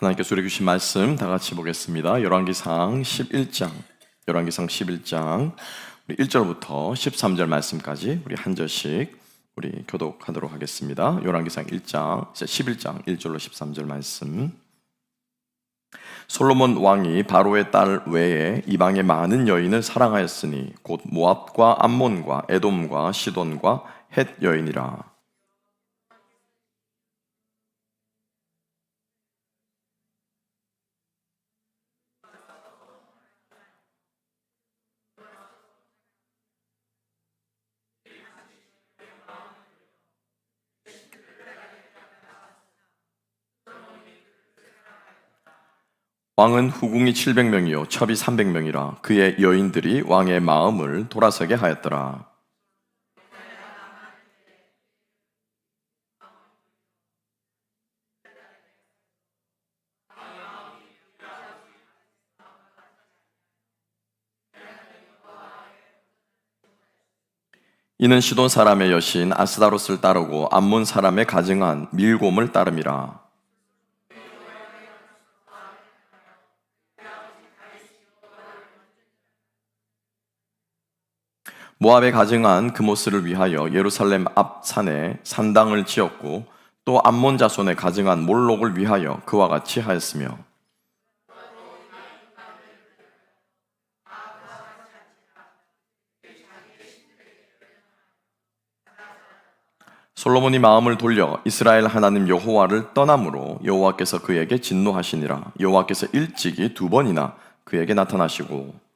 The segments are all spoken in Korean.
하나님께서 우리에게 주신 말씀 다 같이 보겠습니다. 열왕기상 11장, 열왕기상 11장 우리 1절부터 13절 말씀까지 우리 한 절씩 우리 교독하도록 하겠습니다. 열왕기상 1장, 11장 1절로 13절 말씀. 솔로몬 왕이 바로의 딸 외에 이방의 많은 여인을 사랑하였으니 곧 모압과 암몬과 에돔과 시돈과 헷 여인이라. 왕은 후궁이 700명이요 첩이 300명이라 그의 여인들이 왕의 마음을 돌아서게 하였더라. 이는 시돈 사람의 여신 아스다롯을 따르고 암몬 사람의 가증한 밀곰을 따름이라. 모압에 가증한 그모스를 위하여 예루살렘 앞 산에 산당을 지었고 또 암몬 자손에 가증한 몰록을 위하여 그와 같이 하였으며 솔로몬이 마음을 돌려 이스라엘 하나님 여호와를 떠남으로 여호와께서 그에게 진노하시니라. 여호와께서 일찍이 2번이나 그에게 나타나시고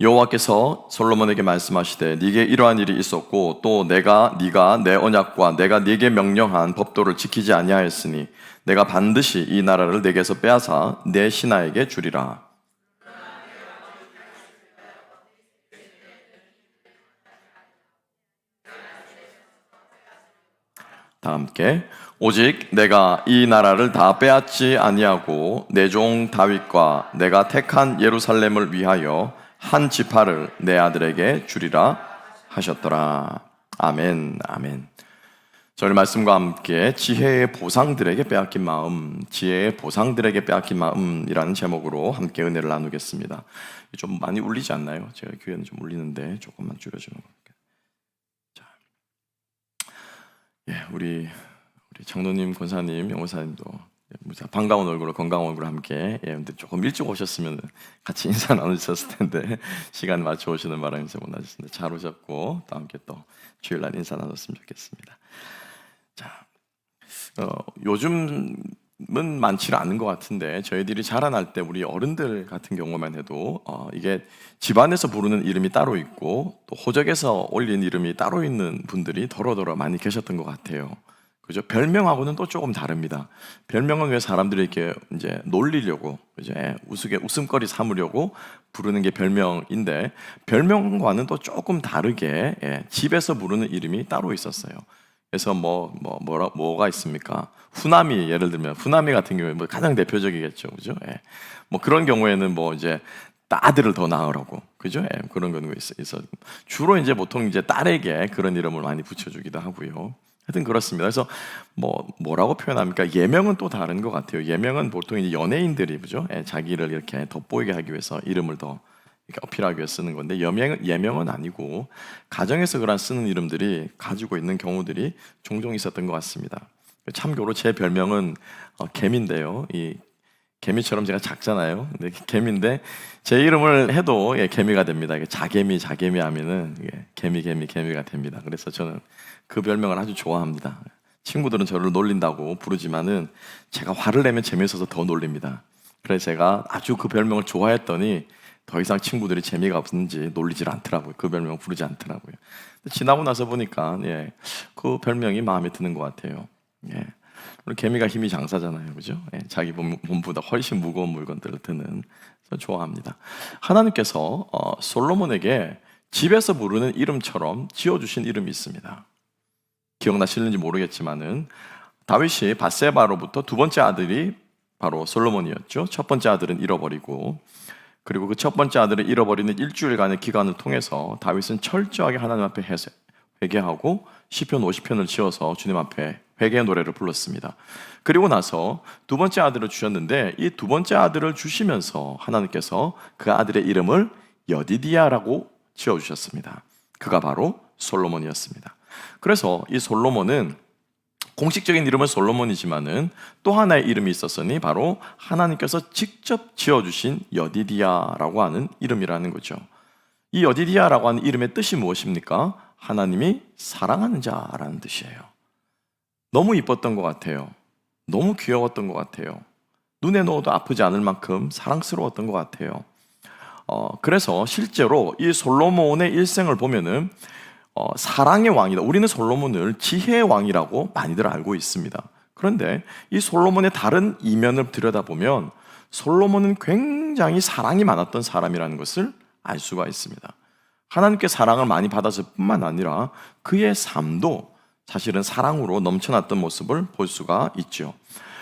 여호와께서 솔로몬에게 말씀하시되 네게 이러한 일이 있었고 또 네가 내 언약과 내가 네게 명령한 법도를 지키지 아니하였으니 내가 반드시 이 나라를 네게서 빼앗아 내 신하에게 주리라. 다 함께 오직 내가 이 나라를 다 빼앗지 아니하고 내 종 다윗과 내가 택한 예루살렘을 위하여 한 지파를 내 아들에게 주리라 하셨더라. 아멘, 아멘. 저희 말씀과 함께 지혜의 보상들에게 빼앗긴 마음, 지혜의 보상들에게 빼앗긴 마음이라는 제목으로 함께 은혜를 나누겠습니다. 좀 많이 울리지 않나요? 제가 교회는 좀 울리는데 조금만 줄여주는 겁니다. 자, 예, 우리 장로님, 권사님, 영호사님도 반가운 얼굴로 건강한 얼굴로 함께 근데 조금 일찍 오셨으면 같이 인사 나누셨을 텐데 시간 맞춰 오시는 바람에서 못 나셨는데 잘 오셨고 또 함께 또 주일날 인사 나눴으면 좋겠습니다. 자, 요즘은 많지는 않은 것 같은데 저희들이 자라날 때 우리 어른들 같은 경우만 해도 이게 집안에서 부르는 이름이 따로 있고 또 호적에서 올린 이름이 따로 있는 분들이 더러더러 많이 계셨던 것 같아요. 그죠? 별명하고는 또 조금 다릅니다. 별명은 왜 사람들이 이렇게 이제 놀리려고, 그죠? 웃음거리 삼으려고 부르는 게 별명인데, 별명과는 또 조금 다르게, 집에서 부르는 이름이 따로 있었어요. 그래서 뭐가 있습니까? 후나미, 예를 들면, 후나미 같은 경우에 뭐 가장 대표적이겠죠. 그죠? 뭐 그런 경우에는 뭐 이제, 아들을 더 낳으라고, 그죠? 그런 경우가 있어. 주로 이제 보통 이제 딸에게 그런 이름을 많이 붙여주기도 하고요. 하여튼 그렇습니다. 그래서 뭐라고 표현합니까? 예명은 또 다른 것 같아요. 예명은 보통 이제 연예인들이 그죠? 자기를 이렇게 돋보이게 하기 위해서 이름을 더 이렇게 어필하기 위해서 쓰는 건데 예명은 아니고 가정에서 그런 쓰는 이름들이 가지고 있는 경우들이 종종 있었던 것 같습니다. 참고로 제 별명은 개미인데요. 이 개미처럼 제가 작잖아요. 근데 개미인데 제 이름을 해도 개미가 됩니다. 자개미 하면은 개미가 됩니다. 그래서 저는 그 별명을 아주 좋아합니다. 친구들은 저를 놀린다고 부르지만은 제가 화를 내면 재미있어서 더 놀립니다. 그래서 제가 아주 그 별명을 좋아했더니 더 이상 친구들이 재미가 없는지 놀리질 않더라고요. 그 별명 부르지 않더라고요. 지나고 나서 보니까 그 별명이 마음에 드는 것 같아요. 우리 개미가 힘이 장사잖아요, 그죠? 자기 몸보다 훨씬 무거운 물건들을 드는, 그래서 좋아합니다. 하나님께서 솔로몬에게 집에서 부르는 이름처럼 지어주신 이름이 있습니다. 기억나시는지 모르겠지만은 다윗이 밧세바로부터 두 번째 아들이 바로 솔로몬이었죠. 첫 번째 아들은 잃어버리고 그리고 그 첫 번째 아들을 잃어버리는 일주일간의 기간을 통해서 다윗은 철저하게 하나님 앞에 회개하고 시편 50편을 지어서 주님 앞에 회개의 노래를 불렀습니다. 그리고 나서 두 번째 아들을 주셨는데 이 두 번째 아들을 주시면서 하나님께서 그 아들의 이름을 여디디야라고 지어주셨습니다. 그가 바로 솔로몬이었습니다. 그래서 이 솔로몬은 공식적인 이름은 솔로몬이지만은 또 하나의 이름이 있었으니 바로 하나님께서 직접 지어주신 여디디야라고 하는 이름이라는 거죠. 이 여디디야라고 하는 이름의 뜻이 무엇입니까? 하나님이 사랑하는 자라는 뜻이에요. 너무 이뻤던 것 같아요. 너무 귀여웠던 것 같아요. 눈에 넣어도 아프지 않을 만큼 사랑스러웠던 것 같아요. 그래서 실제로 이 솔로몬의 일생을 보면은 사랑의 왕이다. 우리는 솔로몬을 지혜의 왕이라고 많이들 알고 있습니다. 그런데 이 솔로몬의 다른 이면을 들여다보면 솔로몬은 굉장히 사랑이 많았던 사람이라는 것을 알 수가 있습니다. 하나님께 사랑을 많이 받았을 뿐만 아니라 그의 삶도 사실은 사랑으로 넘쳐났던 모습을 볼 수가 있죠.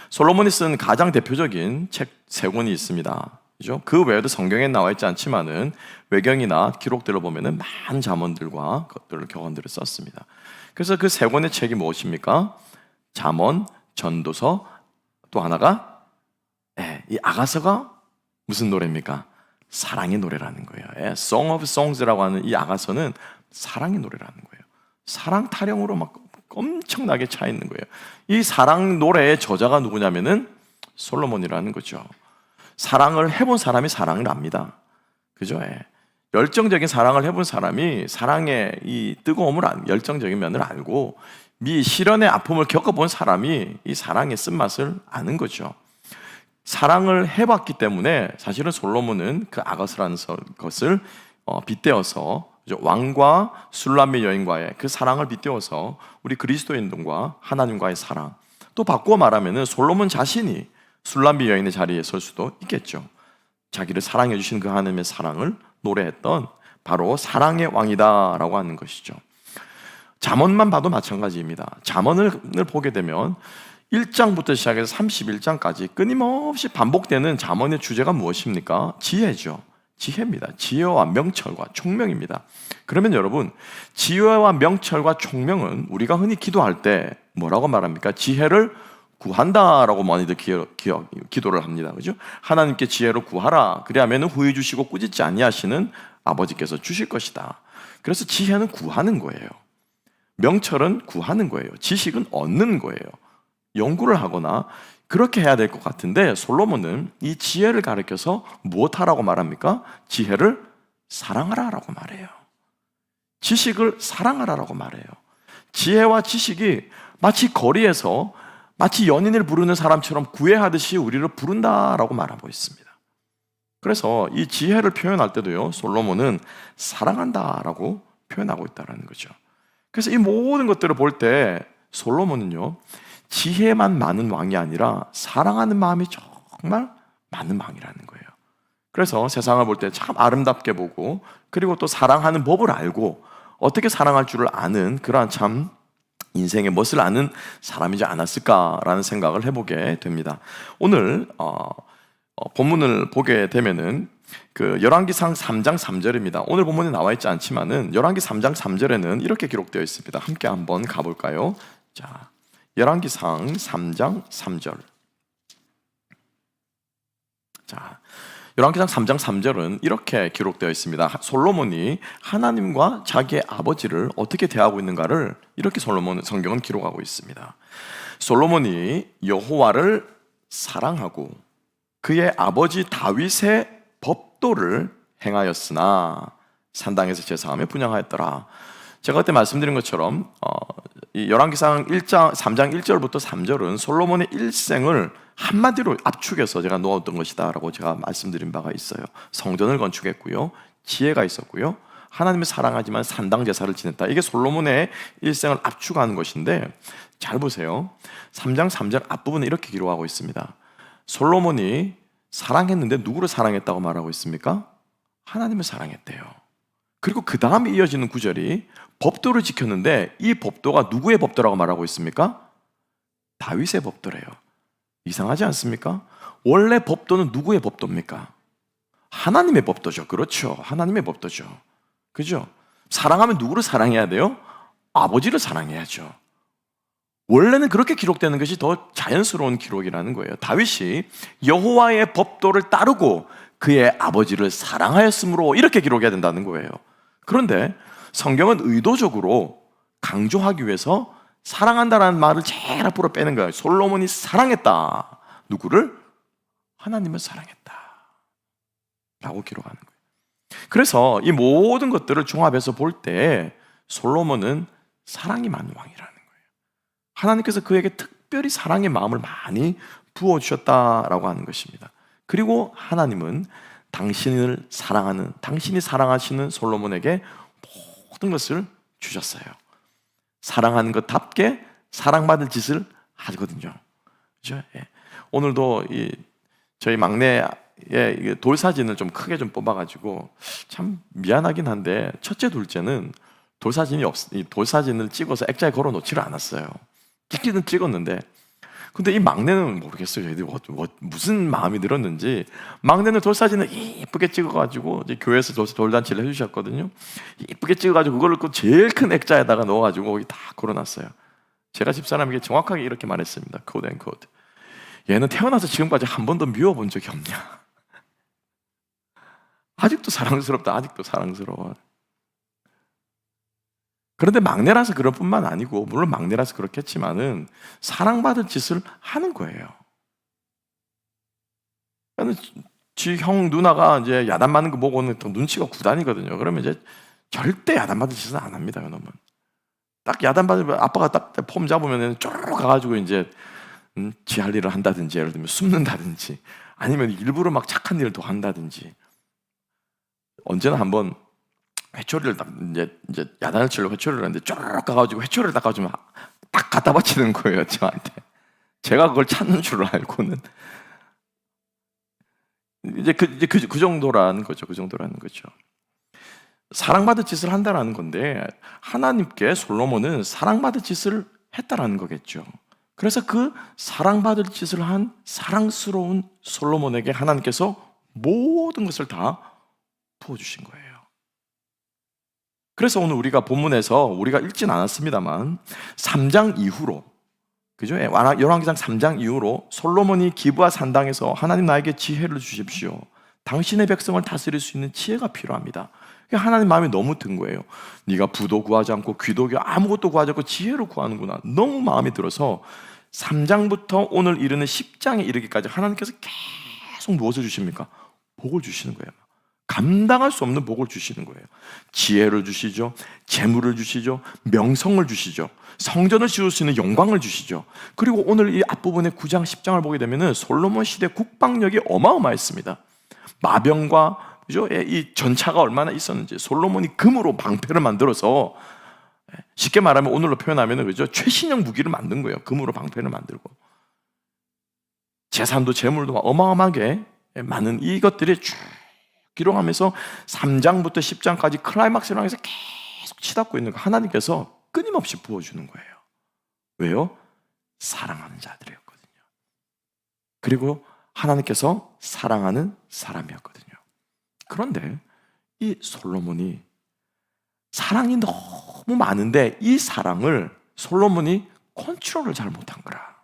솔로몬이 쓴 가장 대표적인 책 3권이 있습니다. 그죠? 그 외에도 성경에 나와 있지 않지만은 외경이나 기록들을 보면은 많은 잠언들과 것들을 격언들을 썼습니다. 그래서 그 3권의 책이 무엇입니까? 잠언, 전도서, 또 하나가 이 아가서가 무슨 노래입니까? 사랑의 노래라는 거예요. Song of Songs라고 하는 이 아가서는 사랑의 노래라는 거예요. 사랑 타령으로 막 엄청나게 차 있는 거예요. 이 사랑 노래의 저자가 누구냐면은 솔로몬이라는 거죠. 사랑을 해본 사람이 사랑을 압니다. 그죠? 열정적인 사랑을 해본 사람이 사랑의 이 뜨거움을 열정적인 면을 알고 시련의 아픔을 겪어본 사람이 이 사랑의 쓴맛을 아는 거죠. 사랑을 해봤기 때문에 사실은 솔로몬은 그 아가스라는 것을 빗대어서 왕과 술람미 여인과의 그 사랑을 빗대어서 우리 그리스도인들과 하나님과의 사랑, 또 바꾸어 말하면은 솔로몬 자신이 술람미 여인의 자리에 설 수도 있겠죠. 자기를 사랑해 주신 그 하나님의 사랑을 노래했던 바로 사랑의 왕이다라고 하는 것이죠. 잠언만 봐도 마찬가지입니다. 잠언을 보게 되면 1장부터 시작해서 31장까지 끊임없이 반복되는 잠언의 주제가 무엇입니까? 지혜죠. 지혜입니다. 지혜와 명철과 총명입니다. 그러면 여러분, 지혜와 명철과 총명은 우리가 흔히 기도할 때 뭐라고 말합니까? 지혜를 구한다라고 많이들 기도를 합니다. 그죠? 하나님께 지혜를 구하라. 그리하면 후히 주시고 꾸짖지 아니하시는 아버지께서 주실 것이다. 그래서 지혜는 구하는 거예요. 명철은 구하는 거예요. 지식은 얻는 거예요. 연구를 하거나 그렇게 해야 될 것 같은데 솔로몬은 이 지혜를 가르쳐서 무엇하라고 말합니까? 지혜를 사랑하라라고 말해요. 지식을 사랑하라라고 말해요. 지혜와 지식이 마치 거리에서 마치 연인을 부르는 사람처럼 구애하듯이 우리를 부른다라고 말하고 있습니다. 그래서 이 지혜를 표현할 때도요, 솔로몬은 사랑한다라고 표현하고 있다는 거죠. 그래서 이 모든 것들을 볼 때 솔로몬은요, 지혜만 많은 왕이 아니라 사랑하는 마음이 정말 많은 왕이라는 거예요. 그래서 세상을 볼 때 참 아름답게 보고 그리고 또 사랑하는 법을 알고 어떻게 사랑할 줄을 아는 그러한 참 인생의 멋을 아는 사람이지 않았을까라는 생각을 해보게 됩니다. 오늘 본문을 보게 되면은 그 열왕기상 3장 3절입니다. 오늘 본문에 나와 있지 않지만은 열왕기 3장 3절에는 이렇게 기록되어 있습니다. 함께 한번 가볼까요? 자, 열왕기상 3장 3절. 자, 열왕기상 3장 3절은 이렇게 기록되어 있습니다. 솔로몬이 하나님과 자기의 아버지를 어떻게 대하고 있는가를 이렇게 성경은 기록하고 있습니다. 솔로몬이 여호와를 사랑하고 그의 아버지 다윗의 법도를 행하였으나 산당에서 제사하며 분향하였더라. 제가 그때 말씀드린 것처럼 이 열왕기상 3장 1절부터 3절은 솔로몬의 일생을 한마디로 압축해서 제가 놓았던 것이다 라고 제가 말씀드린 바가 있어요. 성전을 건축했고요, 지혜가 있었고요, 하나님을 사랑하지만 산당 제사를 지냈다. 이게 솔로몬의 일생을 압축하는 것인데, 잘 보세요. 3장 3절 앞부분에 이렇게 기록하고 있습니다. 솔로몬이 사랑했는데 누구를 사랑했다고 말하고 있습니까? 하나님을 사랑했대요. 그리고 그 다음에 이어지는 구절이 법도를 지켰는데 이 법도가 누구의 법도라고 말하고 있습니까? 다윗의 법도래요. 이상하지 않습니까? 원래 법도는 누구의 법도입니까? 하나님의 법도죠. 그렇죠. 하나님의 법도죠. 그죠? 사랑하면 누구를 사랑해야 돼요? 아버지를 사랑해야죠. 원래는 그렇게 기록되는 것이 더 자연스러운 기록이라는 거예요. 다윗이 여호와의 법도를 따르고 그의 아버지를 사랑하였으므로 이렇게 기록해야 된다는 거예요. 그런데 성경은 의도적으로 강조하기 위해서 사랑한다라는 말을 제일 앞으로 빼는 거예요. 솔로몬이 사랑했다. 누구를? 하나님을 사랑했다 라고 기록하는 거예요. 그래서 이 모든 것들을 종합해서 볼 때 솔로몬은 사랑이 많은 왕이라는 거예요. 하나님께서 그에게 특별히 사랑의 마음을 많이 부어주셨다라고 하는 것입니다. 그리고 하나님은 당신을 사랑하는, 당신이 사랑하시는 솔로몬에게 모든 것을 주셨어요. 사랑하는 것답게 사랑받을 짓을 하거든요. 그렇죠? 예. 오늘도 저희 막내의 돌 사진을 좀 크게 좀 뽑아가지고 참 미안하긴 한데 첫째, 둘째는 돌 사진을 찍어서 액자에 걸어 놓지를 않았어요. 찍기는 찍었는데, 근데 이 막내는 모르겠어요. 저희들이 무슨 마음이 들었는지 막내는 돌 사진을 이쁘게 찍어가지고 이제 교회에서 돌잔치를 해주셨거든요. 이쁘게 찍어가지고 그걸 그 제일 큰 액자에다가 넣어가지고 거기 다 걸어놨어요. 제가 집사람에게 정확하게 이렇게 말했습니다. 코드 앤 코드. 얘는 태어나서 지금까지 한 번도 미워본 적이 없냐? 아직도 사랑스럽다. 아직도 사랑스러워. 그런데 막내라서 그럴 뿐만 아니고, 물론 막내라서 그렇겠지만은 사랑받을 짓을 하는 거예요. 지 형 누나가 이제 야단 맞는 거 보고는 또 눈치가 구단이거든요. 그러면 이제 절대 야단 받을 짓은 안 합니다. 그놈은 딱 야단 받으면 아빠가 딱 폼 잡으면 쪼르르 가가지고 이제 지 할 일을 한다든지, 예를 들면 숨는다든지, 아니면 일부러 막 착한 일을 더 한다든지. 언제나 한번 회초리를 딱 이제 야단을 치려고 회초리를 하는데 쪼르륵 가가지고 회초리를 딱 가지고 딱 갖다 바치는 거예요, 저한테. 제가 그걸 찾는 줄 알고는 이제 그 정도라는 거죠. 그 정도라는 거죠. 사랑받을 짓을 한다라는 건데, 하나님께 솔로몬은 사랑받을 짓을 했다라는 거겠죠. 그래서 그 사랑받을 짓을 한 사랑스러운 솔로몬에게 하나님께서 모든 것을 다 부어주신 거예요. 그래서 오늘 우리가 본문에서 우리가 읽진 않았습니다만 3장 이후로, 그죠? 열왕기상 3장 이후로 솔로몬이 기브아 산당에서 하나님 나에게 지혜를 주십시오. 당신의 백성을 다스릴 수 있는 지혜가 필요합니다. 하나님 마음이 너무 든 거예요. 네가 부도 구하지 않고 귀도 아무것도 구하지 않고 지혜를 구하는구나. 너무 마음에 들어서 3장부터 오늘 이르는 10장에 이르기까지 하나님께서 계속 무엇을 주십니까? 복을 주시는 거예요. 감당할 수 없는 복을 주시는 거예요. 지혜를 주시죠. 재물을 주시죠. 명성을 주시죠. 성전을 지을 수 있는 영광을 주시죠. 그리고 오늘 이 앞부분의 9장, 10장을 보게 되면 솔로몬 시대 국방력이 어마어마했습니다. 마병과, 그죠? 이 전차가 얼마나 있었는지, 솔로몬이 금으로 방패를 만들어서, 쉽게 말하면 오늘로 표현하면, 그죠? 최신형 무기를 만든 거예요. 금으로 방패를 만들고. 재산도 재물도 어마어마하게 많은 이것들이 쭉 기록하면서 3장부터 10장까지 클라이막스를 향해서 계속 치닫고 있는 거, 하나님께서 끊임없이 부어주는 거예요. 왜요? 사랑하는 자들이었거든요. 그리고 하나님께서 사랑하는 사람이었거든요. 그런데 이 솔로몬이 사랑이 너무 많은데 이 사랑을 솔로몬이 컨트롤을 잘 못한 거라.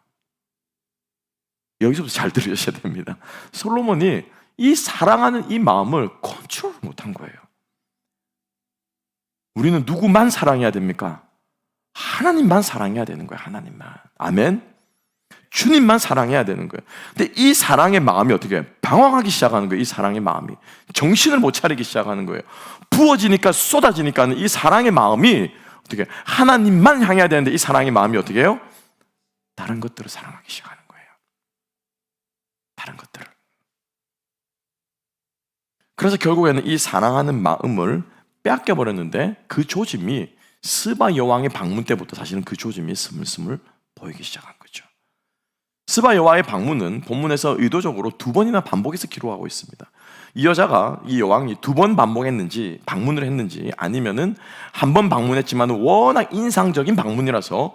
여기서부터 잘 들으셔야 됩니다. 솔로몬이 이 사랑하는 이 마음을 컨트롤을 못한 거예요. 우리는 누구만 사랑해야 됩니까? 하나님만 사랑해야 되는 거예요. 하나님만. 아멘. 주님만 사랑해야 되는 거예요. 근데 이 사랑의 마음이 어떻게 해요? 방황하기 시작하는 거예요. 이 사랑의 마음이 정신을 못 차리기 시작하는 거예요. 부어지니까, 쏟아지니까 이 사랑의 마음이 어떻게 해요? 하나님만 향해야 되는데 이 사랑의 마음이 어떻게 해요? 다른 것들을 사랑하기 시작하는 거예요. 다른 것들을. 그래서 결국에는 이 사랑하는 마음을 빼앗겨 버렸는데, 그 조짐이 스바 여왕의 방문 때부터 사실은 그 조짐이 스물스물 보이기 시작한 거죠. 스바 여왕의 방문은 본문에서 의도적으로 2번이나 반복해서 기록하고 있습니다. 이 여자가, 이 여왕이 2번 반복했는지, 방문을 했는지, 아니면은 한 번 방문했지만 워낙 인상적인 방문이라서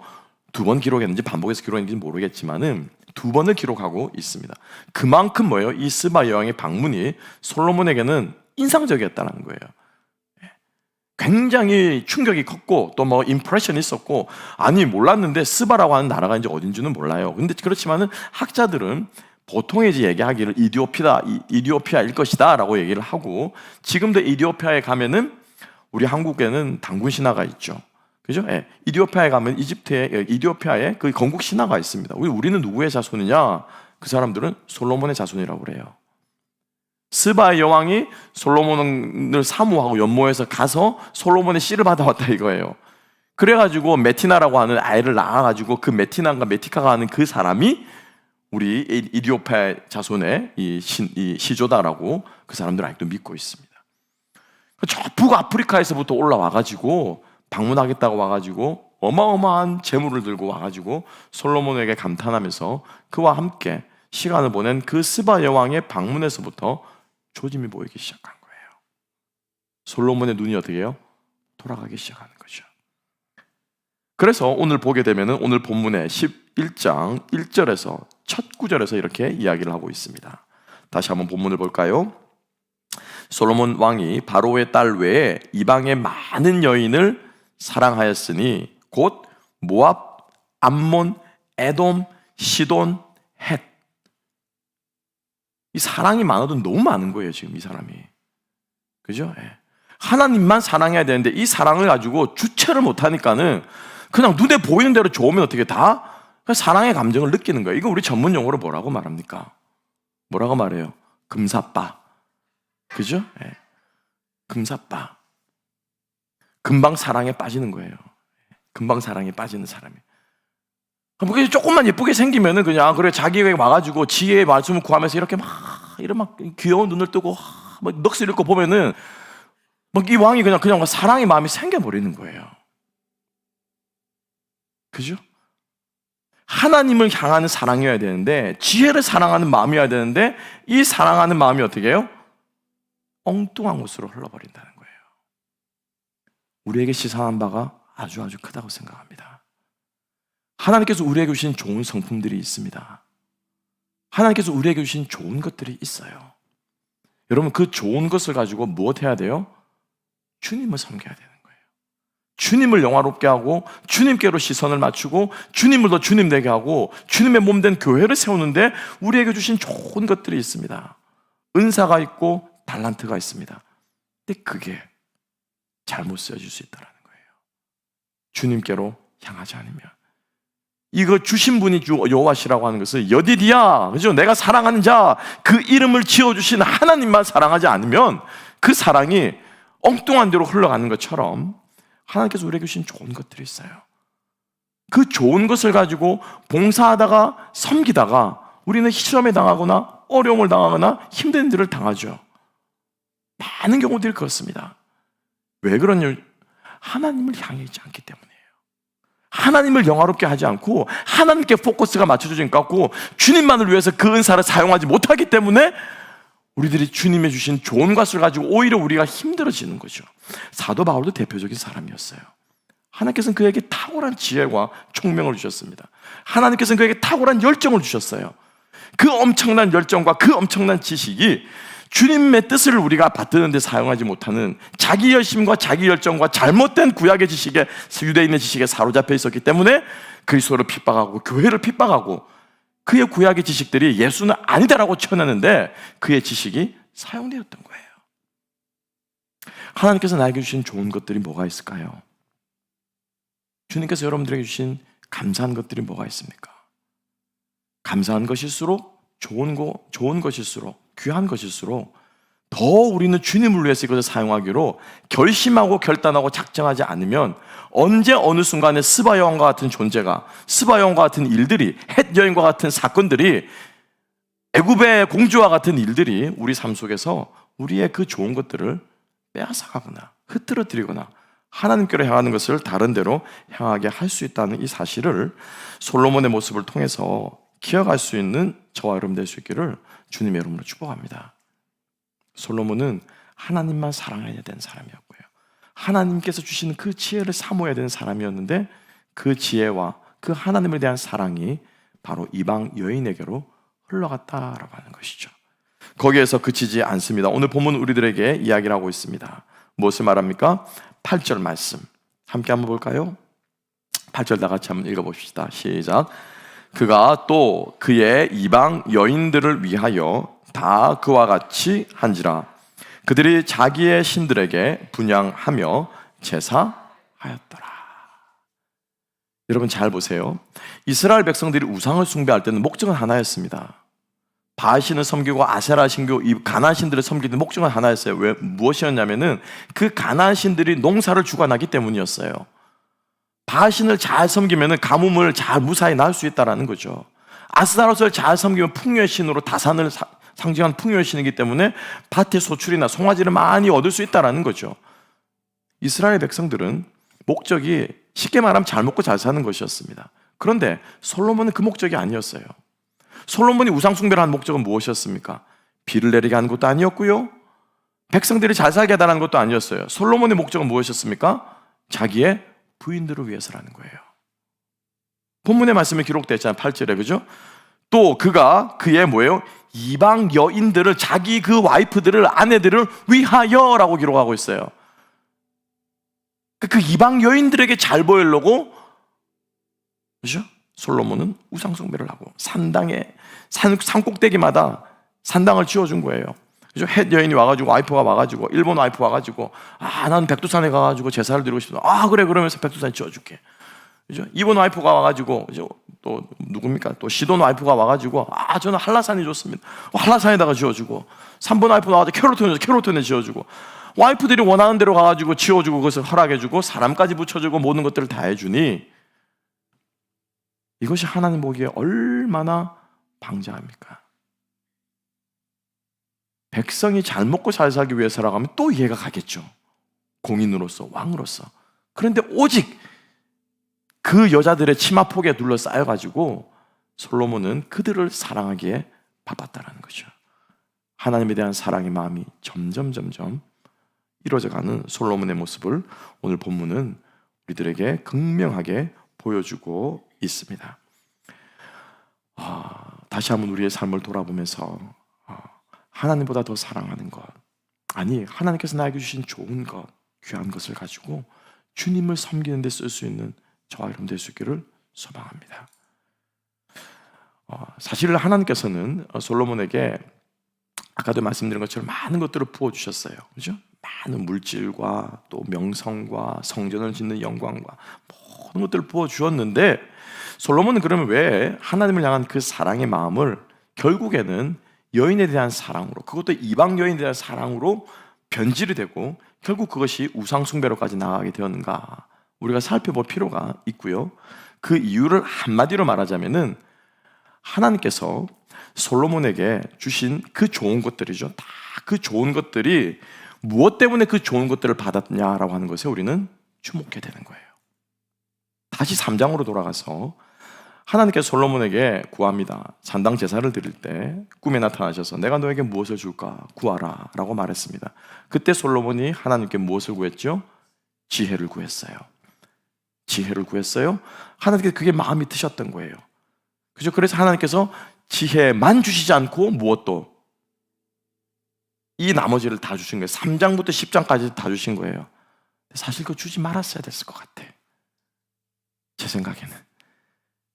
두 번 기록했는지 반복해서 기록했는지 모르겠지만은 두 번을 기록하고 있습니다. 그만큼 뭐예요? 이 스바 여왕의 방문이 솔로몬에게는 인상적이었다는 거예요. 굉장히 충격이 컸고 또 뭐 임프레션이 있었고, 아니 몰랐는데 스바라고 하는 나라가 이제 어딘지는 몰라요. 근데 그렇지만은 학자들은 보통 이제 얘기하기를 이디오피아일 것이다 라고 얘기를 하고, 지금도 이디오피아에 가면은 우리 한국에는 단군 신화가 있죠. 그죠? 예. 이디오피아에 가면 이디오피아에 그 건국 신화가 있습니다. 우리는 누구의 자손이냐? 그 사람들은 솔로몬의 자손이라고 그래요. 스바의 여왕이 솔로몬을 사모하고 연모해서 가서 솔로몬의 씨를 받아왔다 이거예요. 그래가지고 메티나라고 하는 아이를 낳아가지고 그 메티나가 메티카가 하는 그 사람이 우리 이디오피아 자손의 이 시조다라고 그 사람들 아직도 믿고 있습니다. 저 북아프리카에서부터 올라와가지고 방문하겠다고 와가지고 어마어마한 재물을 들고 와가지고 솔로몬에게 감탄하면서 그와 함께 시간을 보낸 그 스바 여왕의 방문에서부터 조짐이 보이기 시작한 거예요. 솔로몬의 눈이 어떻게 해요? 돌아가기 시작하는 거죠. 그래서 오늘 보게 되면은 오늘 본문의 11장 1절에서 첫 구절에서 이렇게 이야기를 하고 있습니다. 다시 한번 본문을 볼까요? 솔로몬 왕이 바로의 딸 외에 이방의 많은 여인을 사랑하였으니 곧 모압, 암몬, 에돔, 시돈, 헷. 이 사랑이 많아도 너무 많은 거예요, 지금 이 사람이. 그죠? 예. 하나님만 사랑해야 되는데 이 사랑을 가지고 주체를 못하니까는 그냥 눈에 보이는 대로 좋으면 어떻게 다 사랑의 감정을 느끼는 거예요. 이거 우리 전문 용어로 뭐라고 말합니까? 뭐라고 말해요? 금사빠. 그죠? 예. 금사빠. 금방 사랑에 빠지는 거예요. 금방 사랑에 빠지는 사람이. 그게 조금만 예쁘게 생기면은 그냥 그래 자기에게 와가지고 지혜의 말씀을 구하면서 이렇게 막 귀여운 눈을 뜨고 막 넋을 잃고 보면은 막 이 왕이 그냥 사랑의 마음이 생겨버리는 거예요. 그죠? 하나님을 향하는 사랑이어야 되는데 지혜를 사랑하는 마음이어야 되는데 이 사랑하는 마음이 어떻게 해요? 엉뚱한 곳으로 흘러버린다는 거예요. 우리에게 시사한 바가 아주 크다고 생각합니다. 하나님께서 우리에게 주신 좋은 성품들이 있습니다. 하나님께서 우리에게 주신 좋은 것들이 있어요. 여러분 그 좋은 것을 가지고 무엇 해야 돼요? 주님을 섬겨야 되는 거예요. 주님을 영화롭게 하고 주님께로 시선을 맞추고 주님을 더 주님 되게 하고 주님의 몸된 교회를 세우는데 우리에게 주신 좋은 것들이 있습니다. 은사가 있고 달란트가 있습니다. 근데 그게 잘못 쓰여질 수 있다는 거예요. 주님께로 향하지 않으면. 이거 주신 분이 여호와시라고 하는 것은 여디디야, 그죠? 내가 사랑하는 자, 그 이름을 지어주신 하나님만 사랑하지 않으면 그 사랑이 엉뚱한 데로 흘러가는 것처럼 하나님께서 우리에게 주신 좋은 것들이 있어요. 그 좋은 것을 가지고 봉사하다가 섬기다가 우리는 시험에 당하거나 어려움을 당하거나 힘든 일을 당하죠. 많은 경우들이 그렇습니다. 왜 그러냐? 하나님을 향해 있지 않기 때문이에요. 하나님을 영화롭게 하지 않고 하나님께 포커스가 맞춰지지 않고 주님만을 위해서 그 은사를 사용하지 못하기 때문에 우리들이 주님의 주신 좋은 것을 가지고 오히려 우리가 힘들어지는 거죠. 사도 바울도 대표적인 사람이었어요. 하나님께서는 그에게 탁월한 지혜와 총명을 주셨습니다. 하나님께서는 그에게 탁월한 열정을 주셨어요. 그 엄청난 열정과 그 엄청난 지식이 주님의 뜻을 우리가 받드는 데 사용하지 못하는 자기 열심과 자기 열정과 잘못된 구약의 지식에, 유대인의 지식에 사로잡혀 있었기 때문에 그리스도를 핍박하고 교회를 핍박하고 그의 구약의 지식들이 예수는 아니다라고 쳐내는데 그의 지식이 사용되었던 거예요. 하나님께서 나에게 주신 좋은 것들이 뭐가 있을까요? 주님께서 여러분들에게 주신 감사한 것들이 뭐가 있습니까? 감사한 것일수록 좋은 것일수록 귀한 것일수록 더 우리는 주님을 위해서 이것을 사용하기로 결심하고 결단하고 작정하지 않으면 언제 어느 순간에 스바 여왕과 같은 존재가, 스바 여왕과 같은 일들이, 헷 여인과 같은 사건들이, 애굽의 공주와 같은 일들이 우리 삶 속에서 우리의 그 좋은 것들을 빼앗아가거나 흐트러뜨리거나 하나님께로 향하는 것을 다른 데로 향하게 할 수 있다는 이 사실을 솔로몬의 모습을 통해서 기억할 수 있는 저와 여러분 될 수 있기를 주님의 이름으로 축복합니다. 솔로몬은 하나님만 사랑해야 되는 사람이었고요. 하나님께서 주시는 그 지혜를 사모해야 되는 사람이었는데 그 지혜와 그 하나님에 대한 사랑이 바로 이방 여인에게로 흘러갔다라고 하는 것이죠. 거기에서 그치지 않습니다. 오늘 본문 우리들에게 이야기를 하고 있습니다. 무엇을 말합니까? 8절 말씀 함께 한번 볼까요? 8절 다 같이 한번 읽어봅시다. 시작. 그가 또 그의 이방 여인들을 위하여 다 그와 같이 한지라. 그들이 자기의 신들에게 분향하며 제사하였더라. 여러분 잘 보세요. 이스라엘 백성들이 우상을 숭배할 때는 목적은 하나였습니다. 바알신을 섬기고 아세라 신교, 이 가나안 신들을 섬기는 목적은 하나였어요. 왜? 무엇이었냐면은 그 가나안 신들이 농사를 주관하기 때문이었어요. 바알신을 잘 섬기면은 가뭄을 잘 무사히 낳을 수 있다라는 거죠. 아스타롯을 잘 섬기면 풍요의 신으로 다산을 상징한 풍요의 신이기 때문에 밭의 소출이나 송아지를 많이 얻을 수 있다라는 거죠. 이스라엘 백성들은 목적이 쉽게 말하면 잘 먹고 잘 사는 것이었습니다. 그런데 솔로몬은 그 목적이 아니었어요. 솔로몬이 우상 숭배를 한 목적은 무엇이었습니까? 비를 내리게 하는 것도 아니었고요, 백성들이 잘 살게 해달라는 것도 아니었어요. 솔로몬의 목적은 무엇이었습니까? 자기의 부인들을 위해서라는 거예요. 본문의 말씀에 기록되어 있잖아요. 8절에, 그죠? 또 그가 그의 뭐예요? 이방 여인들을, 자기 그 와이프들을, 아내들을 위하여라고 기록하고 있어요. 그 이방 여인들에게 잘 보이려고, 그죠? 솔로몬은 우상 숭배를 하고 산당에 산꼭대기마다 산당을 지어준 거예요. 그죠? 헷 여인이 와가지고, 와이프가 와가지고, 일본 와이프 와가지고, 난 백두산에 가가지고 제사를 드리고 싶다. 그래, 그러면서 백두산에 지어줄게. 그죠? 이번 와이프가 와가지고, 그죠? 또 누굽니까? 또 시돈 와이프가 와가지고, 저는 한라산이 좋습니다. 한라산에다가 지어주고, 3번 와이프가 와가지고 캐로톤에 지어주고, 와이프들이 원하는 대로 가가지고 지어주고, 그것을 허락해주고, 사람까지 붙여주고, 모든 것들을 다 해주니, 이것이 하나님 보기에 얼마나 방자합니까? 백성이 잘 먹고 잘 살기 위해서라고 하면 또 이해가 가겠죠. 공인으로서, 왕으로서. 그런데 오직 그 여자들의 치마폭에 둘러싸여가지고 솔로몬은 그들을 사랑하기에 바빴다는 거죠. 하나님에 대한 사랑의 마음이 점점 이루어져가는 솔로몬의 모습을 오늘 본문은 우리들에게 극명하게 보여주고 있습니다. 다시 한번 우리의 삶을 돌아보면서 하나님보다 더 사랑하는 것, 아니 하나님께서 나에게 주신 좋은 것, 귀한 것을 가지고 주님을 섬기는 데 쓸 수 있는 저와 여러분 될 수 있기를 소망합니다. 사실 하나님께서는 솔로몬에게 아까도 말씀드린 것처럼 많은 것들을 부어주셨어요. 그죠? 많은 물질과 또 명성과 성전을 짓는 영광과 모든 것들을 부어주었는데, 솔로몬은 그러면 왜 하나님을 향한 그 사랑의 마음을 결국에는 여인에 대한 사랑으로, 그것도 이방 여인에 대한 사랑으로 변질이 되고 결국 그것이 우상 숭배로까지 나가게 되었는가, 우리가 살펴볼 필요가 있고요. 그 이유를 한마디로 말하자면은 하나님께서 솔로몬에게 주신 그 좋은 것들이죠. 다 그 좋은 것들이 무엇 때문에 그 좋은 것들을 받았냐라고 하는 것에 우리는 주목해야 되는 거예요. 다시 3장으로 돌아가서 하나님께서 솔로몬에게 구합니다. 산당 제사를 드릴 때 꿈에 나타나셔서 내가 너에게 무엇을 줄까 구하라 라고 말했습니다. 그때 솔로몬이 하나님께 무엇을 구했죠? 지혜를 구했어요. 지혜를 구했어요. 하나님께서 그게 마음이 드셨던 거예요. 그죠? 그래서 하나님께서 지혜만 주시지 않고 무엇도, 이 나머지를 다 주신 거예요. 3장부터 10장까지 다 주신 거예요. 사실 그거 주지 말았어야 됐을 것 같아. 제 생각에는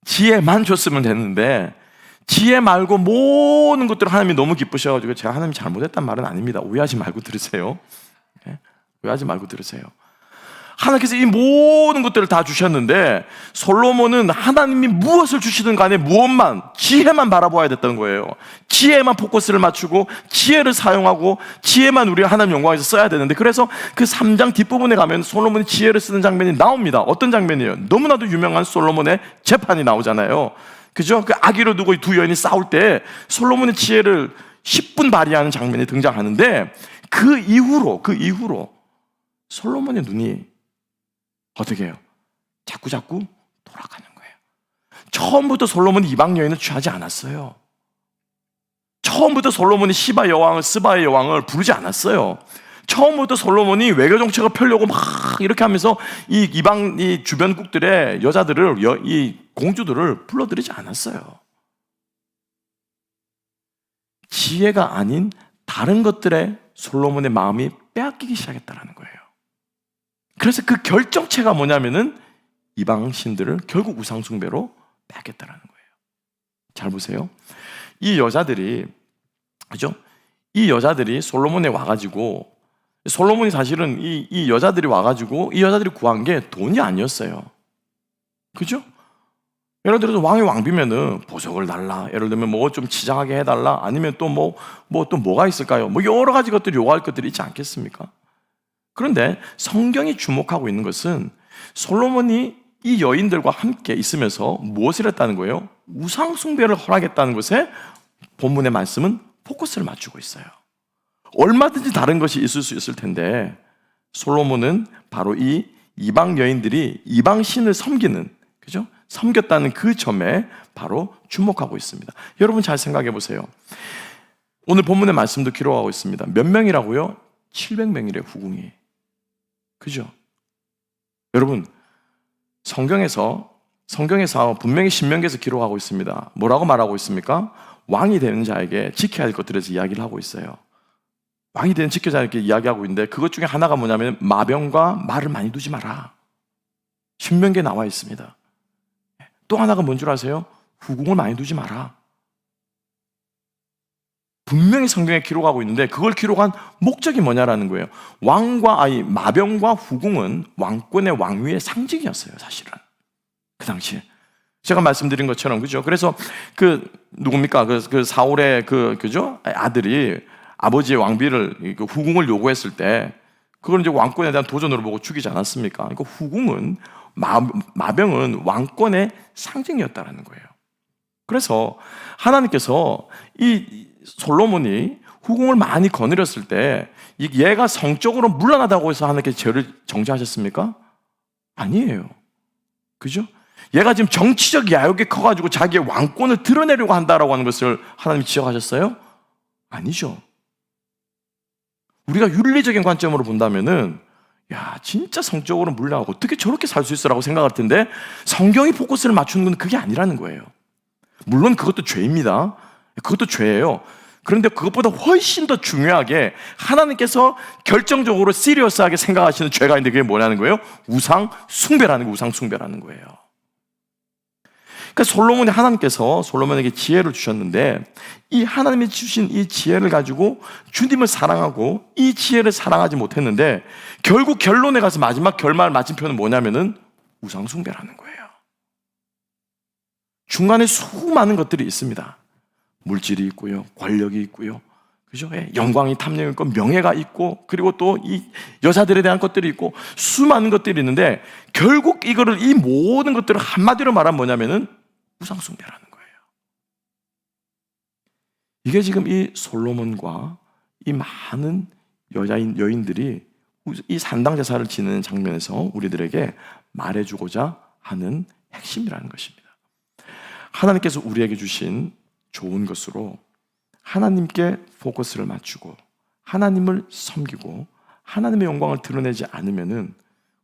지혜만 줬으면 됐는데, 지혜 말고 모든 것들을 하나님이 너무 기쁘셔가지고, 제가 하나님이 잘못했단 말은 아닙니다. 오해하지 말고 들으세요. 오해하지 말고 들으세요. 하나님께서 이 모든 것들을 다 주셨는데 솔로몬은 하나님이 무엇을 주시든 간에 무엇만, 지혜만 바라보아야 됐던 거예요. 지혜만 포커스를 맞추고 지혜를 사용하고 지혜만 우리가 하나님 영광에서 써야 되는데, 그래서 그 3장 뒷부분에 가면 솔로몬이 지혜를 쓰는 장면이 나옵니다. 어떤 장면이에요? 너무나도 유명한 솔로몬의 재판이 나오잖아요. 그죠? 그 아기를 두고 두 여인이 싸울 때 솔로몬의 지혜를 10분 발휘하는 장면이 등장하는데, 그 이후로 솔로몬의 눈이 어떻게 해요? 자꾸 돌아가는 거예요. 처음부터 솔로몬이 이방 여인을 취하지 않았어요. 처음부터 솔로몬이 시바 여왕을, 스바의 여왕을 부르지 않았어요. 처음부터 솔로몬이 외교 정책을 펴려고 막 이렇게 하면서 이 주변국들의 여자들을, 이 공주들을 불러들이지 않았어요. 지혜가 아닌 다른 것들에 솔로몬의 마음이 빼앗기기 시작했다는 거예요. 그래서 그 결정체가 뭐냐면은 이방 신들을 결국 우상 숭배로 빼앗겠다는 거예요. 잘 보세요. 이 여자들이, 그죠? 이 여자들이 솔로몬에 와가지고, 솔로몬이 사실은 이 여자들이 와가지고 이 여자들이 구한 게 돈이 아니었어요. 그죠? 예를 들어서 왕의 왕비면은 보석을 달라, 예를 들면 뭐 좀 치장하게 해달라, 아니면 또 뭐가 있을까요? 뭐 여러 가지 것들이 요구할 것들이 있지 않겠습니까? 그런데 성경이 주목하고 있는 것은 솔로몬이 이 여인들과 함께 있으면서 무엇을 했다는 거예요? 우상 숭배를 허락했다는 것에 본문의 말씀은 포커스를 맞추고 있어요. 얼마든지 다른 것이 있을 수 있을 텐데 솔로몬은 바로 이 이방 여인들이 이방 신을 섬기는, 그죠? 섬겼다는 그 점에 바로 주목하고 있습니다. 여러분 잘 생각해 보세요. 오늘 본문의 말씀도 기록하고 있습니다. 몇 명이라고요? 700명이래 후궁이. 그죠? 여러분 성경에서 분명히 신명기에서 기록하고 있습니다. 뭐라고 말하고 있습니까? 왕이 되는 자에게 지켜야 할 것들에 대해서 이야기를 하고 있어요. 왕이 되는 지켜자에게 이야기하고 있는데 그것 중에 하나가 뭐냐면 마병과 말을 많이 두지 마라. 신명기에 나와 있습니다. 또 하나가 뭔 줄 아세요? 후궁을 많이 두지 마라. 분명히 성경에 기록하고 있는데 그걸 기록한 목적이 뭐냐라는 거예요. 마병과 후궁은 왕권의 왕위의 상징이었어요, 사실은. 그 당시에. 제가 말씀드린 것처럼, 그죠? 그래서 누굽니까? 사울의 그죠? 아들이 아버지의 왕비를, 후궁을 요구했을 때, 그걸 이제 왕권에 대한 도전으로 보고 죽이지 않았습니까? 그러니까 후궁은, 마병은 왕권의 상징이었다는 거예요. 그래서 하나님께서 이 솔로몬이 후궁을 많이 거느렸을 때 얘가 성적으로 문란하다고 해서 하나님께서 죄를 정죄하셨습니까? 아니에요. 그죠? 얘가 지금 정치적 야욕이 커가지고 자기의 왕권을 드러내려고 한다라고 하는 것을 하나님이 지적하셨어요? 아니죠. 우리가 윤리적인 관점으로 본다면은 야, 진짜 성적으로 문란하고 어떻게 저렇게 살 수 있어라고 생각할 텐데 성경이 포커스를 맞추는 건 그게 아니라는 거예요. 물론 그것도 죄입니다. 그것도 죄예요. 그런데 그것보다 훨씬 더 중요하게 하나님께서 결정적으로 시리어스하게 생각하시는 죄가 있는데 그게 뭐냐는 거예요? 우상 숭배라는 거예요. 그러니까 하나님께서 솔로몬에게 지혜를 주셨는데 이 하나님이 주신 이 지혜를 가지고 주님을 사랑하고 이 지혜를 사랑하지 못했는데 결국 결론에 가서 마지막 결말 마침표는 뭐냐면은 우상 숭배라는 거예요. 중간에 수많은 것들이 있습니다. 물질이 있고요, 권력이 있고요, 그죠? 영광이 탐욕이 있고 명예가 있고 그리고 또 이 여자들에 대한 것들이 있고 수많은 것들이 있는데 결국 이 모든 것들을 한마디로 말하면 뭐냐면은 우상 숭배라는 거예요. 이게 지금 이 솔로몬과 이 많은 여인들이 이 산당 제사를 지내는 장면에서 우리들에게 말해주고자 하는 핵심이라는 것입니다. 하나님께서 우리에게 주신 좋은 것으로 하나님께 포커스를 맞추고 하나님을 섬기고 하나님의 영광을 드러내지 않으면은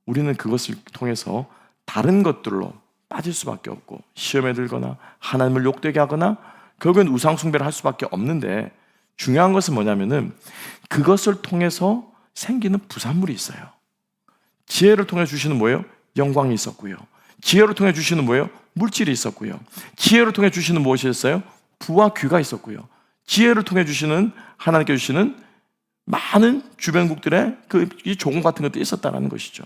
우리는 그것을 통해서 다른 것들로 빠질 수밖에 없고 시험에 들거나 하나님을 욕되게 하거나 결국엔 우상 숭배를 할 수밖에 없는데 중요한 것은 뭐냐면은 그것을 통해서 생기는 부산물이 있어요. 지혜를 통해 주시는 뭐예요? 영광이 있었고요. 지혜를 통해 주시는 뭐예요? 물질이 있었고요. 지혜를 통해 주시는 무엇이 있어요? 부와 귀가 있었고요. 지혜를 통해 주시는 하나님께 주시는 많은 주변국들의 이 조공 같은 것들이 있었다는 것이죠.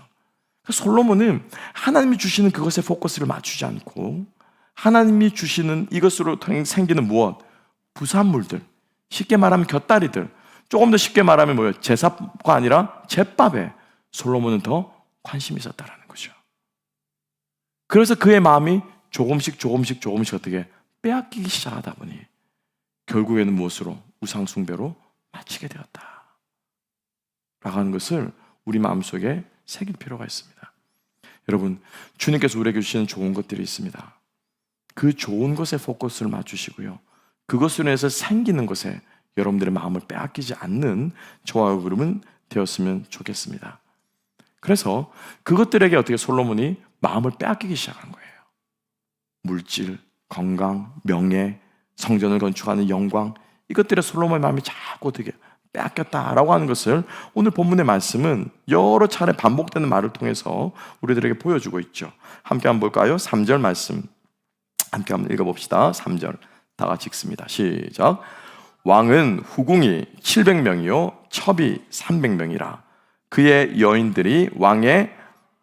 솔로몬은 하나님이 주시는 그것에 포커스를 맞추지 않고 하나님이 주시는 이것으로 생기는 무엇? 부산물들, 쉽게 말하면 곁다리들, 조금 더 쉽게 말하면 뭐예요? 제사가 아니라 제밥에 솔로몬은 더 관심이 있었다는 거죠. 그래서 그의 마음이 조금씩 어떻게 빼앗기기 시작하다 보니 결국에는 무엇으로? 우상 숭배로 마치게 되었다 라고 하는 것을 우리 마음속에 새길 필요가 있습니다. 여러분, 주님께서 우리에게 주시는 좋은 것들이 있습니다. 그 좋은 것에 포커스를 맞추시고요, 그것으로 인해서 생기는 것에 여러분들의 마음을 빼앗기지 않는 저와 여러분 되었으면 좋겠습니다. 그래서 그것들에게 어떻게 솔로몬이 마음을 빼앗기기 시작한 거예요. 물질, 건강, 명예, 성전을 건축하는 영광, 이것들에 솔로몬의 마음이 자꾸 어떻게 빼앗겼다라고 하는 것을 오늘 본문의 말씀은 여러 차례 반복되는 말을 통해서 우리들에게 보여주고 있죠. 함께 한번 볼까요? 3절 말씀 함께 한번 읽어봅시다. 3절 다 같이 읽습니다. 시작. 왕은 후궁이 700명이요 첩이 300명이라 그의 여인들이 왕의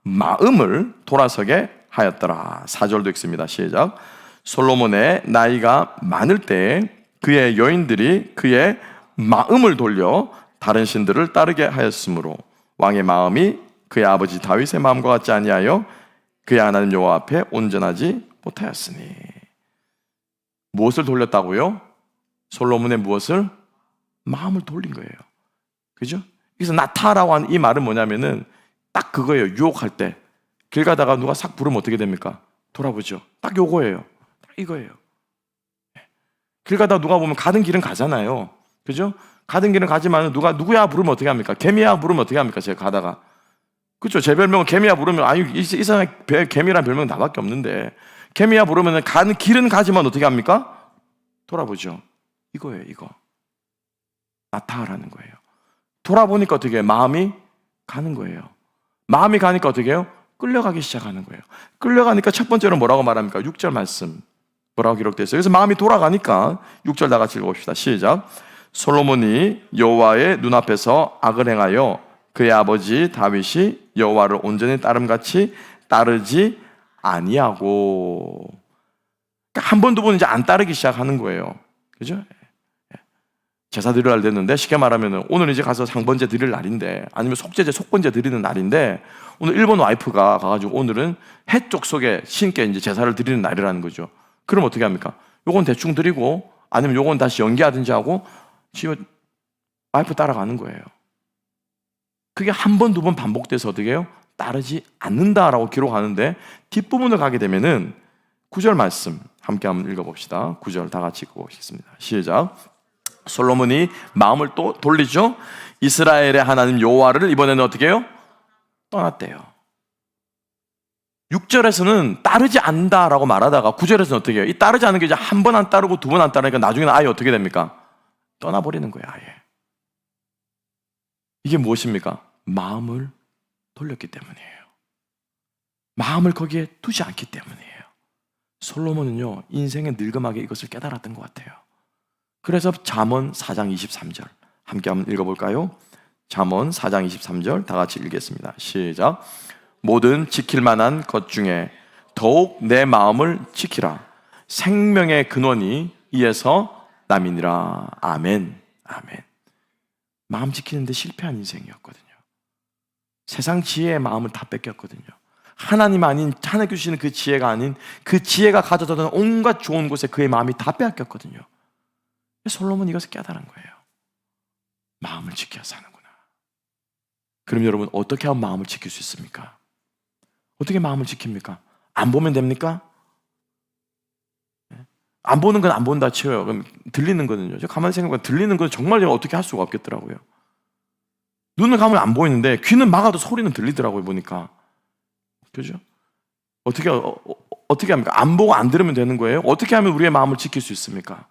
마음을 돌아서게 하였더라. 4절도 읽습니다. 시작. 솔로몬의 나이가 많을 때에 그의 여인들이 그의 마음을 돌려 다른 신들을 따르게 하였으므로 왕의 마음이 그의 아버지 다윗의 마음과 같지 아니하여 그의 하나님 여호와 앞에 온전하지 못하였으니. 무엇을 돌렸다고요? 솔로몬의 무엇을? 마음을 돌린 거예요. 그죠? 그래서 나타라고 하는 이 말은 뭐냐면은 딱 그거예요. 유혹할 때 길 가다가 누가 싹 부르면 어떻게 됩니까? 돌아보죠. 딱 요거예요. 딱 이거예요. 길 가다가 누가 보면 가던 길은 가잖아요. 그죠? 가던 길은 가지만 누구야 부르면 어떻게 합니까? 개미야 부르면 어떻게 합니까? 제가 가다가. 그렇죠? 제 별명은 개미야 부르면 아니 이 세상에 개미란 별명은 나밖에 없는데 개미야 부르면 가는 길은 가지만 어떻게 합니까? 돌아보죠. 이거예요, 이거. 나타라는 거예요. 돌아보니까 어떻게 해요? 마음이 가는 거예요. 마음이 가니까 어떻게 해요? 끌려가기 시작하는 거예요. 끌려가니까 첫 번째로 뭐라고 말합니까? 6절 말씀. 뭐라고 기록되어 있어요? 그래서 마음이 돌아가니까 6절 다 같이 읽어봅시다. 시작. 솔로몬이 여호와의 눈앞에서 악을 행하여 그의 아버지 다윗이 여호와를 온전히 따름같이 따르지 아니하고. 그러니까 한 번, 두 번 이제 안 따르기 시작하는 거예요. 그죠? 제사 드릴 날 됐는데 쉽게 말하면 오늘 이제 가서 상번제 드릴 날인데 아니면 속제제, 속건제 드리는 날인데 오늘 일본 와이프가 가가지고 오늘은 해쪽 속에 신께 이제 제사를 드리는 날이라는 거죠. 그럼 어떻게 합니까? 요건 대충 드리고 아니면 요건 다시 연기하든지 하고 와이프 따라가는 거예요. 그게 한 번, 두 번 반복돼서 어떻게 해요? 따르지 않는다라고 기록하는데 뒷부분을 가게 되면은 9절 말씀 함께 한번 읽어봅시다. 9절 다 같이 읽어보겠습니다. 시작. 솔로몬이 마음을 또 돌리죠. 이스라엘의 하나님 여호와를 이번에는 어떻게 해요? 떠났대요. 6절에서는 따르지 않는다라고 말하다가 9절에서는 어떻게 해요? 이 따르지 않는 게 이제 한 번 안 따르고 두 번 안 따르니까 나중에는 아예 어떻게 됩니까? 떠나버리는 거예요, 아예. 이게 무엇입니까? 마음을 돌렸기 때문이에요. 마음을 거기에 두지 않기 때문이에요. 솔로몬은요, 인생의 늙음하게 이것을 깨달았던 것 같아요. 그래서 잠언 4장 23절 함께 한번 읽어볼까요? 잠언 4장 23절 다 같이 읽겠습니다. 시작. 모든 지킬 만한 것 중에 더욱 내 마음을 지키라. 생명의 근원이 이에서 남이니라. 아멘. 아멘. 마음 지키는데 실패한 인생이었거든요. 세상 지혜의 마음을 다 뺏겼거든요. 하나님 아닌, 하나님 주시는 그 지혜가 아닌 그 지혜가 가져다던 온갖 좋은 곳에 그의 마음이 다 빼앗겼거든요. 솔로몬이 이것을 깨달은 거예요. 마음을 지켜야 사는구나. 그럼 여러분 어떻게 하면 마음을 지킬 수 있습니까? 어떻게 마음을 지킵니까? 안 보면 됩니까? 안 보는 건 안 본다 치워요. 그럼 들리는 거는요. 저 가만히 생각해보면 들리는 건 정말 어떻게 할 수가 없겠더라고요. 눈을 감으면 안 보이는데 귀는 막아도 소리는 들리더라고요, 보니까. 그죠? 어떻게 합니까? 안 보고 안 들으면 되는 거예요? 어떻게 하면 우리의 마음을 지킬 수 있습니까?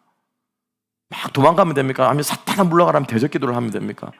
막 도망가면 됩니까? 아니면 사탄아 물러가라면 대적기도를 하면 됩니까?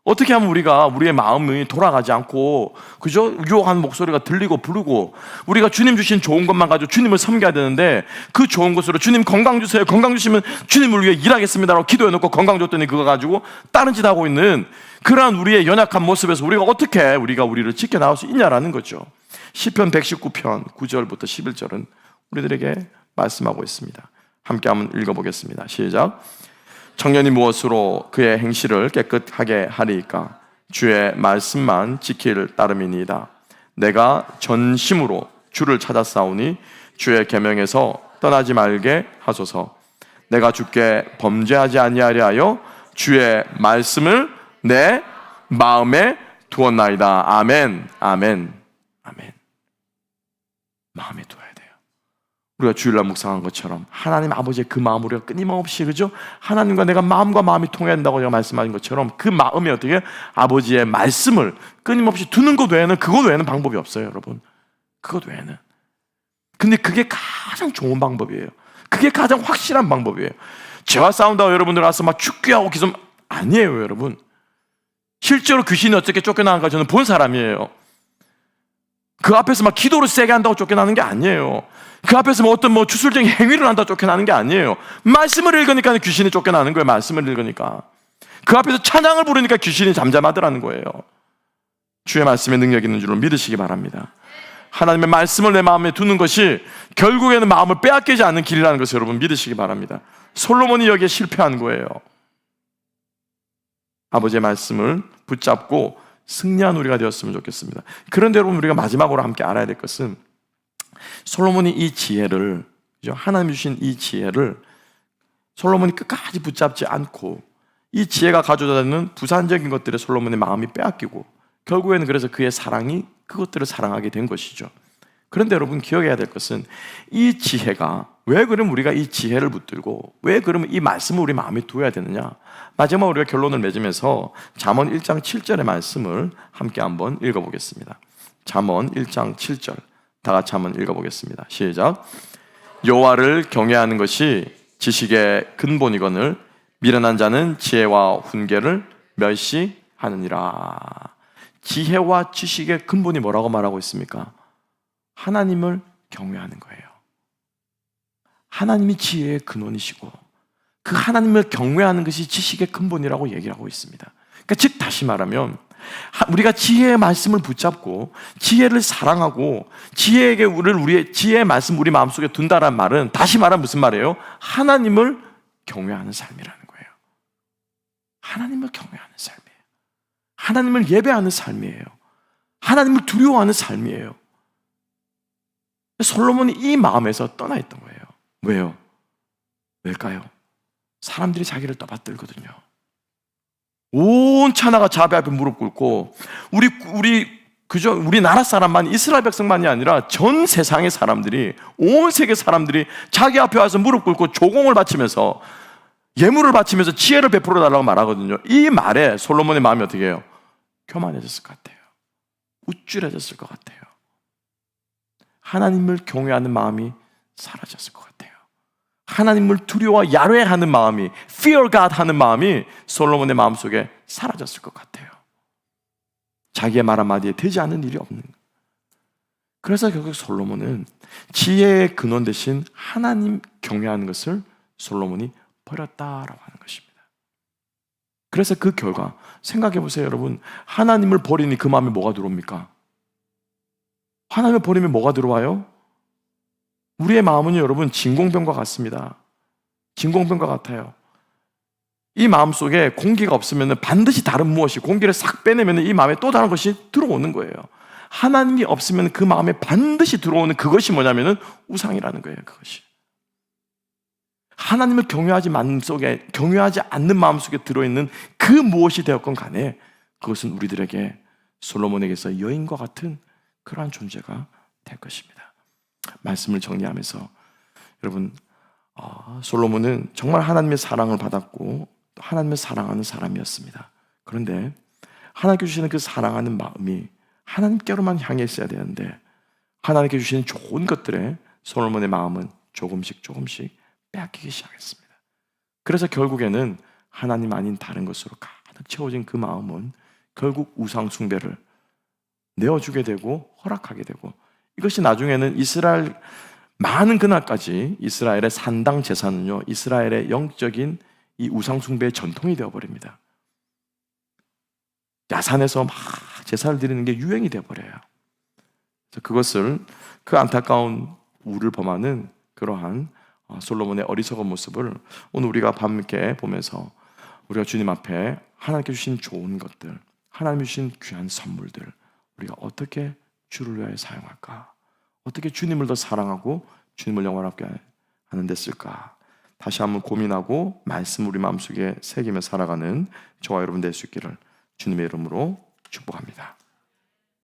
어떻게 하면 우리가 우리의 마음이 돌아가지 않고, 그죠? 유혹하는 목소리가 들리고 부르고, 우리가 주님 주신 좋은 것만 가지고 주님을 섬겨야 되는데, 그 좋은 것으로 주님 건강 주세요. 건강 주시면 주님을 위해 일하겠습니다라고 기도해놓고 건강 줬더니 그거 가지고 다른 짓 하고 있는 그러한 우리의 연약한 모습에서 우리가 어떻게 우리를 지켜나갈 수 있냐라는 거죠. 시편 119편 9절부터 11절은 우리들에게 말씀하고 있습니다. 함께 한번 읽어보겠습니다. 시작. 청년이 무엇으로 그의 행실을 깨끗하게 하리이까? 주의 말씀만 지킬 따름이니이다. 내가 전심으로 주를 찾았사오니 주의 계명에서 떠나지 말게 하소서. 내가 주께 범죄하지 아니하려 하여 주의 말씀을 내 마음에 두었나이다. 아멘. 아멘. 아멘. 마음에 두어야 돼요. 우리가 주일날 묵상한 것처럼 하나님 아버지의 그 마음을 우리가 끊임없이, 그죠? 하나님과 내가 마음과 마음이 통해야 한다고 제가 말씀하신 것처럼 그 마음이 어떻게 아버지의 말씀을 끊임없이 두는 것 외에는, 그것 외에는 방법이 없어요, 여러분. 그것 외에는. 근데 그게 가장 좋은 방법이에요. 그게 가장 확실한 방법이에요. 죄와 싸운다고 여러분들 와서 막 축구하고 기도 아니에요, 여러분. 실제로 귀신이 어떻게 쫓겨나는가 저는 본 사람이에요. 그 앞에서 막 기도를 세게 한다고 쫓겨나는 게 아니에요. 그 앞에서 뭐 어떤 주술적인 행위를 한다고 쫓겨나는 게 아니에요. 말씀을 읽으니까 귀신이 쫓겨나는 거예요. 말씀을 읽으니까. 그 앞에서 찬양을 부르니까 귀신이 잠잠하더라는 거예요. 주의 말씀에 능력이 있는 줄로 믿으시기 바랍니다. 하나님의 말씀을 내 마음에 두는 것이 결국에는 마음을 빼앗기지 않는 길이라는 것을 여러분 믿으시기 바랍니다. 솔로몬이 여기에 실패한 거예요. 아버지의 말씀을 붙잡고 승리한 우리가 되었으면 좋겠습니다. 그런데 여러분 우리가 마지막으로 함께 알아야 될 것은 솔로몬이 이 지혜를, 하나님이 주신 이 지혜를 솔로몬이 끝까지 붙잡지 않고 이 지혜가 가져다 주는 부산적인 것들에 솔로몬의 마음이 빼앗기고 결국에는 그래서 그의 사랑이 그것들을 사랑하게 된 것이죠. 그런데 여러분 기억해야 될 것은 이 지혜가 왜 그럼 우리가 이 지혜를 붙들고 왜 그러면 이 말씀을 우리 마음에 두어야 되느냐? 마지막 우리가 결론을 맺으면서 잠언 1장 7절의 말씀을 함께 한번 읽어보겠습니다. 잠언 1장 7절 다 같이 한번 읽어보겠습니다. 시작. 여호와를 경외하는 것이 지식의 근본이거늘 미련한 자는 지혜와 훈계를 멸시하느니라. 지혜와 지식의 근본이 뭐라고 말하고 있습니까? 하나님을 경외하는 거예요. 하나님이 지혜의 근원이시고 그 하나님을 경외하는 것이 지식의 근본이라고 얘기하고 있습니다. 그러니까 즉 다시 말하면 우리가 지혜의 말씀을 붙잡고 지혜를 사랑하고 우리의 지혜의 말씀 우리 마음속에 둔다는 말은 다시 말하면 무슨 말이에요? 하나님을 경외하는 삶이라는 거예요. 하나님을 경외하는 삶이에요. 하나님을 예배하는 삶이에요. 하나님을 두려워하는 삶이에요. 솔로몬이 이 마음에서 떠나 있던 거예요. 왜요? 왜일까요? 사람들이 자기를 떠받들거든요. 온 천하가 자비 앞에 무릎 꿇고 우리나라 사람만, 이스라엘 백성만이 아니라 전 세상의 사람들이, 온 세계 사람들이 자기 앞에 와서 무릎 꿇고 조공을 바치면서 예물을 바치면서 지혜를 베풀어 달라고 말하거든요. 이 말에 솔로몬의 마음이 어떻게 해요? 교만해졌을 것 같아요. 우쭐해졌을 것 같아요. 하나님을 경외하는 마음이 사라졌을 것 같아요. 하나님을 두려워 야뢰하는 마음이, fear God 하는 마음이 솔로몬의 마음속에 사라졌을 것 같아요. 자기의 말 한마디에 되지 않는 일이 없는 거예요. 그래서 결국 솔로몬은 지혜의 근원 대신 하나님 경외하는 것을 솔로몬이 버렸다라고 하는 것입니다. 그래서 그 결과 생각해 보세요, 여러분. 하나님을 버리니 그 마음에 뭐가 들어옵니까? 하나님을 버리면 뭐가 들어와요? 우리의 마음은 여러분 진공병과 같습니다. 진공병과 같아요. 이 마음속에 공기가 없으면 반드시 다른 무엇이, 공기를 싹 빼내면 이 마음에 또 다른 것이 들어오는 거예요. 하나님이 없으면 그 마음에 반드시 들어오는 그것이 뭐냐면 우상이라는 거예요. 그것이 하나님을 경외하지 않는 마음속에 들어있는 그 무엇이 되었건 간에 그것은 우리들에게 솔로몬에게서 여인과 같은 그러한 존재가 될 것입니다. 말씀을 정리하면서 여러분, 솔로몬은 정말 하나님의 사랑을 받았고 하나님을 사랑하는 사람이었습니다. 그런데 하나님께 주시는 그 사랑하는 마음이 하나님께로만 향해 있어야 되는데 하나님께 주시는 좋은 것들에 솔로몬의 마음은 조금씩 빼앗기기 시작했습니다. 그래서 결국에는 하나님 아닌 다른 것으로 가득 채워진 그 마음은 결국 우상 숭배를 내어주게 되고 허락하게 되고, 이것이 나중에는 이스라엘 많은 그날까지 이스라엘의 산당 제사는요, 이스라엘의 영적인 이 우상 숭배의 전통이 되어버립니다. 야산에서 막 제사를 드리는 게 유행이 되어버려요. 그것을, 그 안타까운 우를 범하는 그러한 솔로몬의 어리석은 모습을 오늘 우리가 밤늦게 보면서 우리가 주님 앞에 하나님께 주신 좋은 것들, 하나님이 주신 귀한 선물들, 우리가 어떻게 주를 위하여 사용할까? 어떻게 주님을 더 사랑하고 주님을 영원하게 하는 데 쓸까? 다시 한번 고민하고 말씀 우리 마음속에 새기며 살아가는 저와 여러분 될 수 있기를 주님의 이름으로 축복합니다.